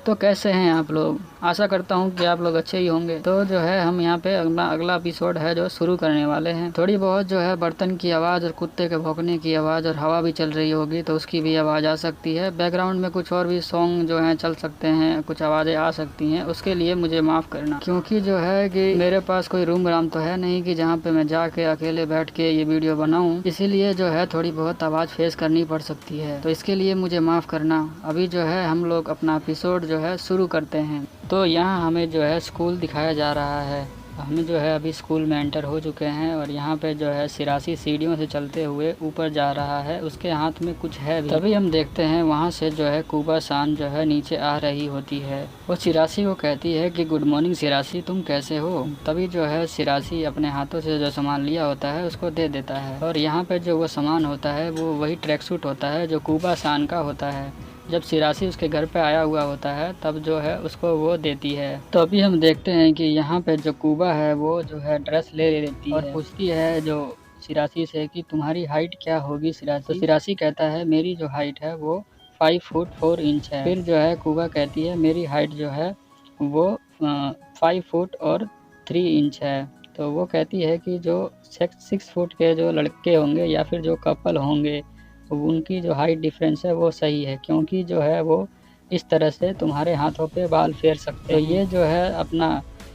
तो कैसे हैं आप लोग? आशा करता हूँ कि आप लोग अच्छे ही होंगे। तो जो है हम यहाँ पे अगला एपिसोड है जो शुरू करने वाले हैं। थोड़ी बहुत जो है बर्तन की आवाज़ और कुत्ते के भौंकने की आवाज़ और हवा भी चल रही होगी तो उसकी भी आवाज़ आ सकती है। बैकग्राउंड में कुछ और भी सॉन्ग जो हैं चल सकते हैं, कुछ आवाज़ें आ सकती हैं, उसके लिए मुझे माफ़ करना। क्योंकि जो है कि मेरे पास कोई रूम राम तो है नहीं कि जहाँ पे मैं जाके अकेले बैठ के ये वीडियो बनाऊँ, इसीलिए जो है थोड़ी बहुत आवाज़ फेस करनी पड़ सकती है, तो इसके लिए मुझे माफ़ करना। अभी जो है हम लोग अपना एपिसोड जो है शुरू करते हैं। तो यहाँ हमें जो है स्कूल दिखाया जा रहा है। हम जो है अभी स्कूल में एंटर हो चुके हैं और यहाँ पे जो है सिरासी सीढ़ियों से चलते हुए ऊपर जा रहा है, उसके हाथ में कुछ है भी। तभी हम देखते हैं वहाँ से जो है कुबा सान जो है नीचे आ रही होती है। वो सिरासी को कहती है कि गुड मॉर्निंग सिरासी, तुम कैसे हो? तभी जो है सिरासी अपने हाथों से जो सामान लिया होता है उसको दे देता है और यहाँ पे जो वो सामान होता है वो वही ट्रैक सूट होता है जो कुबा सान का होता है। जब सिरासी उसके घर पे आया हुआ होता है तब जो है उसको वो देती है। तो अभी हम देखते हैं कि यहाँ पे जो कुबा है वो जो है ड्रेस ले लेती है और पूछती है जो सिरासी से कि तुम्हारी हाइट क्या होगी सिरासी? तो सिरासी कहता है मेरी जो हाइट है वो 5 फुट 4 इंच है। फिर जो है कुबा कहती है मेरी हाइट जो है वो 5 फुट और 3 इंच है। तो वो कहती है कि जो 6 फुट के जो लड़के होंगे या फिर जो कपल होंगे उनकी जो हाइट डिफरेंस है वो सही है, क्योंकि जो है वो इस तरह से तुम्हारे हाथों पे बाल फेर सकते हैं। तो ये जो है अपना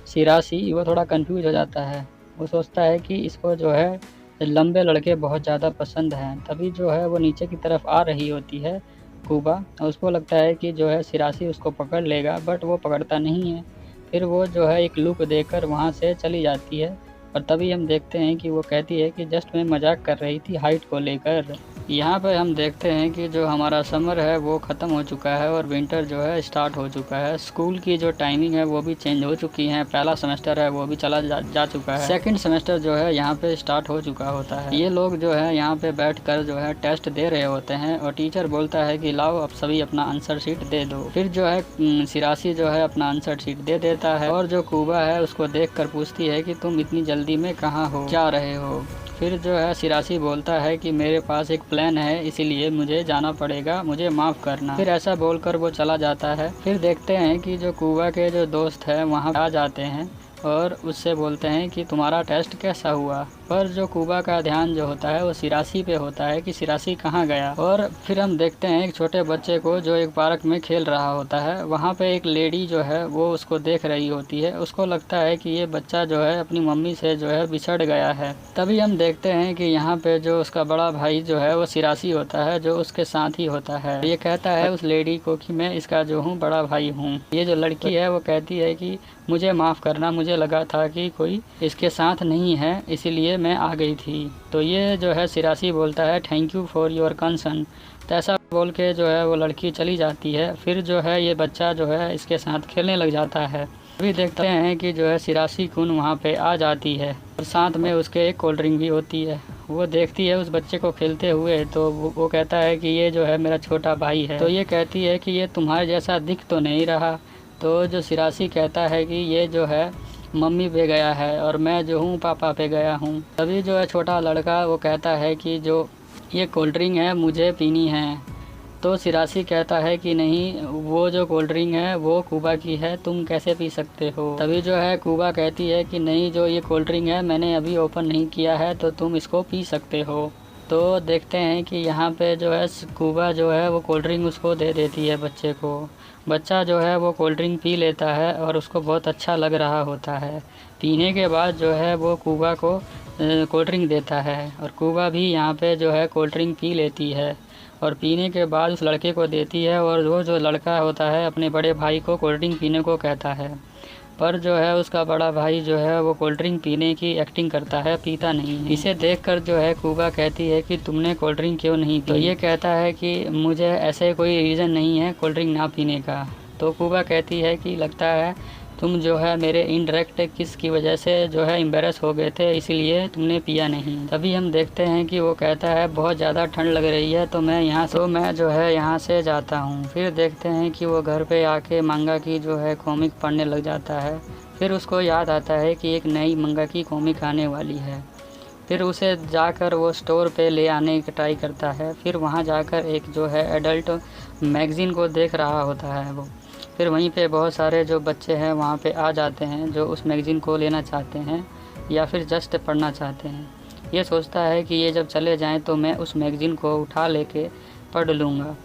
सिरासी वो थोड़ा कंफ्यूज हो जाता है। वो सोचता है कि इसको जो है लंबे लड़के बहुत ज़्यादा पसंद हैं। तभी जो है वो नीचे की तरफ आ रही होती है कुबा और उसको लगता है कि जो है सिरासी उसको पकड़ लेगा, बट वो पकड़ता नहीं है। फिर वो जो है एक लुक देकर वहाँ से चली जाती है और तभी हम देखते हैं कि वो कहती है कि जस्ट मैं मजाक कर रही थी हाइट को लेकर। यहाँ पे हम देखते हैं कि जो हमारा समर है वो ख़त्म हो चुका है और विंटर जो है स्टार्ट हो चुका है। स्कूल की जो टाइमिंग है वो भी चेंज हो चुकी है। पहला सेमेस्टर है वो भी चला जा चुका है। सेकंड सेमेस्टर जो है यहाँ पे स्टार्ट हो चुका होता है। ये लोग जो है यहाँ पे बैठकर जो है टेस्ट दे रहे होते हैं और टीचर बोलता है कि लाओ अब सभी अपना आंसर शीट दे दो। फिर जो है सिरासी जो है अपना आंसर शीट दे देता है और जो कुबा है उसको देख कर पूछती है कि तुम इतनी जल्दी में कहाँ हो, जा रहे हो? फिर जो है सिरासी बोलता है कि मेरे पास एक प्लान है इसीलिए मुझे जाना पड़ेगा, मुझे माफ़ करना। फिर ऐसा बोलकर वो चला जाता है। फिर देखते हैं कि जो कुबा के जो दोस्त हैं वहाँ आ जाते हैं और उससे बोलते हैं कि तुम्हारा टेस्ट कैसा हुआ। पर जो कुबा का ध्यान जो होता है वो सिरासी पे होता है कि सिरासी कहाँ गया। और फिर हम देखते हैं एक छोटे बच्चे को जो एक पार्क में खेल रहा होता है। वहाँ पे एक लेडी जो है वो उसको देख रही होती है। उसको लगता है कि ये बच्चा जो है अपनी मम्मी से जो है बिछड़ गया है। तभी हम देखते हैं कि यहाँ पे जो उसका बड़ा भाई जो है वो सिरासी होता है जो उसके साथ ही होता है। ये कहता है उस लेडी को कि मैं इसका जो हूँ बड़ा भाई हूँ। ये जो लड़की है वो कहती है कि मुझे माफ़ करना, मुझे लगा था कि कोई इसके साथ नहीं है इसीलिए मैं आ गई थी। तो ये जो है सिरासी बोलता है thank you for your concern. तो ऐसा बोल के जो है वो लड़की चली जाती है। फिर जो है ये बच्चा जो है इसके साथ खेलने लग जाता है। अभी देखते हैं कि जो है सिरासी खून वहाँ पे आ जाती है और साथ में उसके एक कोल्ड ड्रिंक भी होती है। वो देखती है उस बच्चे को खेलते हुए तो वो कहता है कि ये जो है मेरा छोटा भाई है। तो ये कहती है कि ये तुम्हारे जैसा दिख तो नहीं रहा। तो जो सिरासी कहता है कि ये जो है मम्मी पे गया है और मैं जो हूँ पापा पे गया हूँ। तभी जो है छोटा लड़का वो कहता है कि जो ये कोल्ड ड्रिंक है मुझे पीनी है। तो सिरासी कहता है कि नहीं, वो जो कोल्ड ड्रिंक है वो कुबा की है, तुम कैसे पी सकते हो? तभी जो है कुबा कहती है कि नहीं, जो ये कोल्ड ड्रिंक है मैंने अभी ओपन नहीं किया है तो तुम इसको पी सकते हो। तो देखते हैं कि यहाँ पे जो है कुबा जो है वो कोल्ड ड्रिंक उसको दे देती है बच्चे को। बच्चा जो है वो कोल्ड ड्रिंक पी लेता है और उसको बहुत अच्छा लग रहा होता है। पीने के बाद जो है वो कुबा को कोल्ड ड्रिंक देता है और कुबा भी यहाँ पे जो है कोल्ड ड्रिंक पी लेती है और पीने के बाद उस लड़के को देती है और वो जो लड़का होता है अपने बड़े भाई को कोल्ड ड्रिंक पीने को कहता है। पर जो है उसका बड़ा भाई जो है वो कोल्ड ड्रिंक पीने की एक्टिंग करता है, पीता नहीं है। इसे देखकर जो है कुबा कहती है कि तुमने कोल्ड ड्रिंक क्यों नहीं पी? तो ये कहता है कि मुझे ऐसे कोई रीज़न नहीं है कोल्ड ड्रिंक ना पीने का। तो कुबा कहती है कि लगता है तुम जो है मेरे इनडायरेक्ट किस की वजह से जो है एम्बेरस हो गए थे इसलिए तुमने पिया नहीं। तभी हम देखते हैं कि वो कहता है बहुत ज़्यादा ठंड लग रही है तो मैं जो है यहाँ से जाता हूँ। फिर देखते हैं कि वो घर पे आके मांगा की जो है कॉमिक पढ़ने लग जाता है। फिर उसको याद आता है कि एक नई मंगा की कॉमिक आने वाली है। फिर उसे जाकर वो स्टोर पे ले आने की ट्राई करता है। फिर वहाँ जाकर एक जो है एडल्ट मैगज़ीन को देख रहा होता है वो। फिर वहीं पे बहुत सारे जो बच्चे हैं वहाँ पे आ जाते हैं जो उस मैगज़ीन को लेना चाहते हैं या फिर जस्ट पढ़ना चाहते हैं। ये सोचता है कि ये जब चले जाएं तो मैं उस मैगज़ीन को उठा लेके पढ़ लूँगा।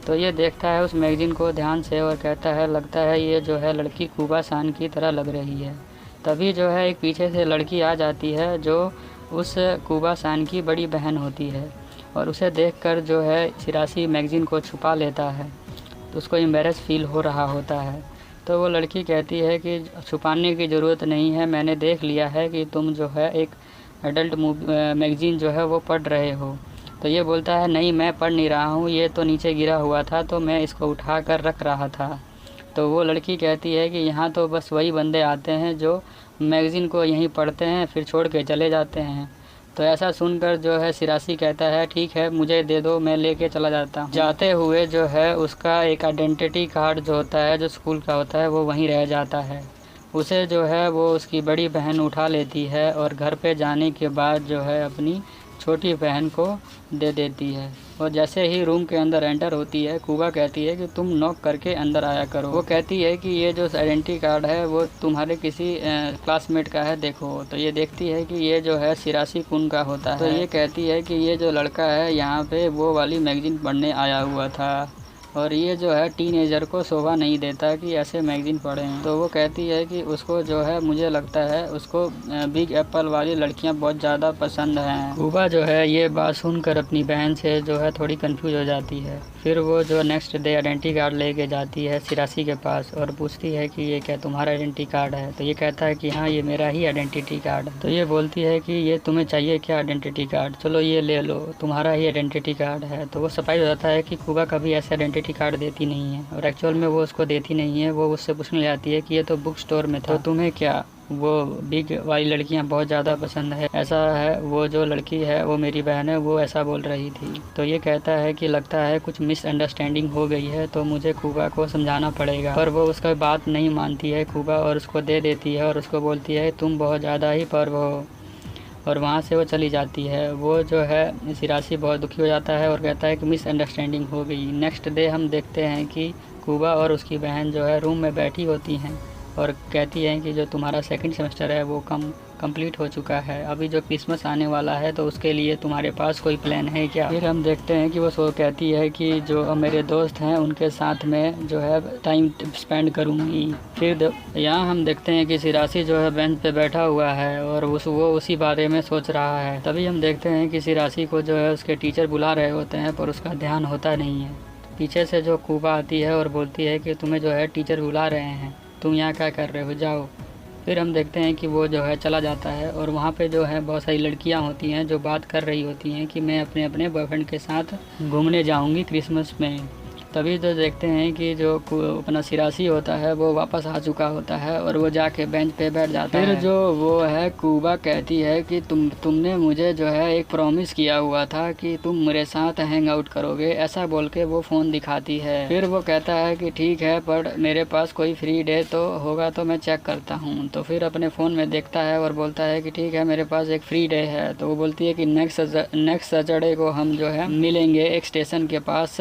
तो ये देखता है उस मैगज़ीन को ध्यान से और कहता है लगता है ये जो है लड़की कूबा सान की तरह लग रही है। तभी जो है एक पीछे से लड़की आ जाती है जो उस कूबा सान की बड़ी बहन होती है और उसे देखकर जो है सिरासी मैगज़ीन को छुपा लेता है। तो उसको एम्बैरेस फ़ील हो रहा होता है। तो वो लड़की कहती है कि छुपाने की ज़रूरत नहीं है, मैंने देख लिया है कि तुम जो है एक एडल्ट मैगज़ीन जो है वो पढ़ रहे हो। तो ये बोलता है नहीं मैं पढ़ नहीं रहा हूँ, ये तो नीचे गिरा हुआ था तो मैं इसको उठा कर रख रहा था। तो वो लड़की कहती है कि यहाँ तो बस वही बंदे आते हैं जो मैगज़ीन को यहीं पढ़ते हैं फिर छोड़ के चले जाते हैं। तो ऐसा सुनकर जो है सिरासी कहता है ठीक है मुझे दे दो, मैं लेके चला जाता हूँ। जाते हुए जो है उसका एक आइडेंटिटी कार्ड जो होता है जो स्कूल का होता है वो वहीं रह जाता है। उसे जो है वो उसकी बड़ी बहन उठा लेती है और घर पे जाने के बाद जो है अपनी छोटी बहन को दे देती है। और जैसे ही रूम के अंदर एंटर होती है कूबा कहती है कि तुम नॉक करके अंदर आया करो। वो कहती है कि ये जो आइडेंटिटी कार्ड है वो तुम्हारे किसी क्लासमेट का है देखो। तो ये देखती है कि ये जो है सिरासी कुन का होता है। तो ये कहती है कि ये जो लड़का है यहाँ पे वो वाली मैगज़ीन पढ़ने आया हुआ था और ये जो है टीनेजर को शोभा नहीं देता कि ऐसे मैगज़ीन पढ़ें। तो वो कहती है कि उसको जो है मुझे लगता है उसको बिग एप्पल वाली लड़कियां बहुत ज़्यादा पसंद हैं। कूबा जो है ये बात सुनकर अपनी बहन से जो है थोड़ी कंफ्यूज हो जाती है। फिर वो जो नेक्स्ट डे आइडेंटिटी कार्ड लेके जाती है सिरासी के पास और पूछती है कि ये क्या तुम्हारा आइडेंटिटी कार्ड है। तो ये कहता है कि हाँ ये मेरा ही आइडेंटिटी कार्ड है। तो ये बोलती है कि ये तुम्हें चाहिए क्या आइडेंटिटी कार्ड, चलो ये ले लो तुम्हारा ही आइडेंटिटी कार्ड है। तो वो सरप्राइज हो जाता है कि कूबा कभी ऐसे आइडेंटिटी कार्ड देती नहीं है और एक्चुअल में वो उसको देती नहीं है। वो उससे पूछने जाती है कि ये तो बुक स्टोर में था, तो तुम्हें क्या वो बिग वाली लड़कियां बहुत ज़्यादा पसंद है ऐसा है। वो जो लड़की है वो मेरी बहन है, वो ऐसा बोल रही थी। तो ये कहता है कि लगता है कुछ मिसअंडरस्टैंडिंग हो गई है तो मुझे कूबा को समझाना पड़ेगा। पर वो उसका बात नहीं मानती है कूबा और उसको दे देती है और उसको बोलती है तुम बहुत ज़्यादा ही पर्व हो और वहाँ से वो चली जाती है। वो जो है सिरासी बहुत दुखी हो जाता है और कहता है कि मिसअंडरस्टैंडिंग हो गई। नेक्स्ट डे हम देखते हैं कि कूबा और उसकी बहन जो है रूम में बैठी होती हैं और कहती हैं कि जो तुम्हारा सेकंड सेमेस्टर है वो कंप्लीट हो चुका है, अभी जो क्रिसमस आने वाला है तो उसके लिए तुम्हारे पास कोई प्लान है क्या। फिर हम देखते हैं कि वो सो कहती है कि जो मेरे दोस्त हैं उनके साथ में जो है टाइम स्पेंड करूँगी। फिर यहाँ हम देखते हैं कि सिरासी जो है बेंच पे बैठा हुआ है और वो उसी बारे में सोच रहा है। तभी हम देखते हैं कि सिरासी को जो है उसके टीचर बुला रहे होते हैं पर उसका ध्यान होता नहीं है। पीछे से जो कूबा आती है और बोलती है कि तुम्हें जो है टीचर बुला रहे हैं, तुम यहाँ क्या कर रहे हो, जाओ। फिर हम देखते हैं कि वो जो है चला जाता है और वहाँ पे जो है बहुत सारी लड़कियाँ होती हैं जो बात कर रही होती हैं कि मैं अपने अपने बॉयफ्रेंड के साथ घूमने जाऊँगी क्रिसमस में। तभी तो देखते हैं कि जो अपना सिरासी होता है वो वापस आ चुका होता है और वो जाके बेंच पे बैठ जाता है। फिर जो वो है कूबा कहती है कि तुमने मुझे जो है एक प्रॉमिस किया हुआ था कि तुम मेरे साथ हैंग आउट करोगे, ऐसा बोल के वो फ़ोन दिखाती है। फिर वो कहता है कि ठीक है पर मेरे पास कोई फ्री डे तो होगा तो मैं चेक करता हूँ। तो फिर अपने फ़ोन में देखता है और बोलता है कि ठीक है मेरे पास एक फ्री डे है। तो वो बोलती है कि नेक्स्ट सैटरडे को हम जो है मिलेंगे एक स्टेशन के पास,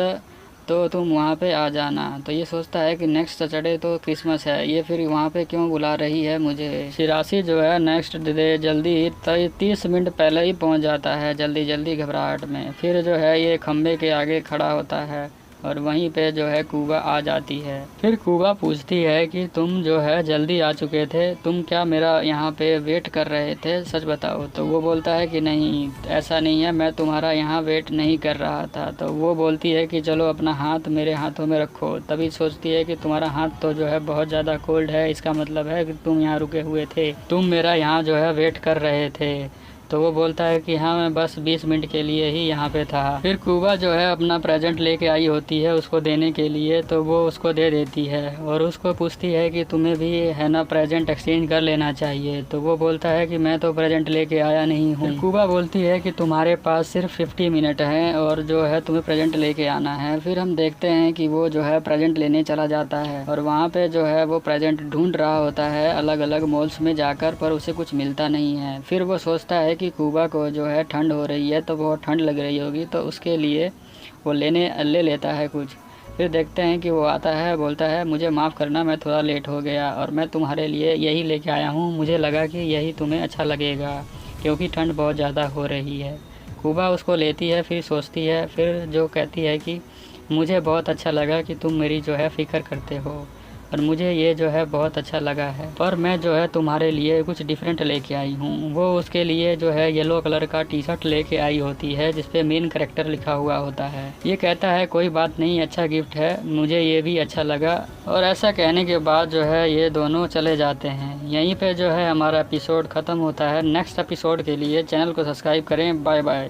तो तुम वहाँ पे आ जाना। तो ये सोचता है कि नेक्स्ट सैटरडे तो क्रिसमस है, ये फिर वहाँ पे क्यों बुला रही है मुझे। सिरासी जो है नेक्स्ट डे जल्दी 30 मिनट पहले ही पहुँच जाता है जल्दी घबराहट में। फिर जो है ये खम्बे के आगे खड़ा होता है और वहीं पे जो है कूबा आ जाती है। फिर कूबा पूछती है कि तुम जो है जल्दी आ चुके थे, तुम क्या मेरा यहाँ पे वेट कर रहे थे, सच बताओ। तो वो बोलता है कि नहीं ऐसा नहीं है, मैं तुम्हारा यहाँ वेट नहीं कर रहा था। तो वो बोलती है कि चलो अपना हाथ मेरे हाथों में रखो। तभी सोचती है कि तुम्हारा हाथ तो जो है बहुत ज़्यादा कोल्ड है, इसका मतलब है कि तुम यहाँ रुके हुए थे, तुम मेरा यहाँ जो है वेट कर रहे थे। तो वो बोलता है कि हाँ मैं बस 20 मिनट के लिए ही यहाँ पे था। फिर कूबा जो है अपना प्रेजेंट लेके आई होती है उसको देने के लिए, तो वो उसको दे देती है और उसको पूछती है कि तुम्हें भी है ना प्रेजेंट एक्सचेंज कर लेना चाहिए। तो वो बोलता है कि मैं तो प्रेजेंट लेके आया नहीं हूँ। कूबा बोलती है कि तुम्हारे पास सिर्फ 50 मिनट हैं और जो है तुम्हें प्रेजेंट लेके आना है। फिर हम देखते हैं कि वो जो है प्रेजेंट लेने चला जाता है और वहाँ पे जो है वो प्रेजेंट ढूंढ रहा होता है अलग अलग मॉल्स में जाकर, पर उसे कुछ मिलता नहीं है। फिर वो सोचता है कि कूबा को जो है ठंड हो रही है तो बहुत ठंड लग रही होगी, तो उसके लिए वो ले लेता है कुछ। फिर देखते हैं कि वो आता है, बोलता है मुझे माफ़ करना, मैं थोड़ा लेट हो गया और मैं तुम्हारे लिए यही लेके आया हूँ, मुझे लगा कि यही तुम्हें अच्छा लगेगा क्योंकि ठंड बहुत ज़्यादा हो रही है। कुबा उसको लेती है, फिर सोचती है, फिर जो कहती है कि मुझे बहुत अच्छा लगा कि तुम मेरी जो है फ़िक्र करते हो और मुझे ये जो है बहुत अच्छा लगा है, और मैं जो है तुम्हारे लिए कुछ डिफरेंट लेके आई हूँ। वो उसके लिए जो है येलो कलर का टी शर्ट लेके आई होती है जिस पे मेन कैरेक्टर लिखा हुआ होता है। ये कहता है कोई बात नहीं, अच्छा गिफ्ट है, मुझे ये भी अच्छा लगा। और ऐसा कहने के बाद जो है ये दोनों चले जाते हैं। यहीं पे जो है हमारा एपिसोड ख़त्म होता है। नेक्स्ट एपिसोड के लिए चैनल को सब्सक्राइब करें। Bye bye.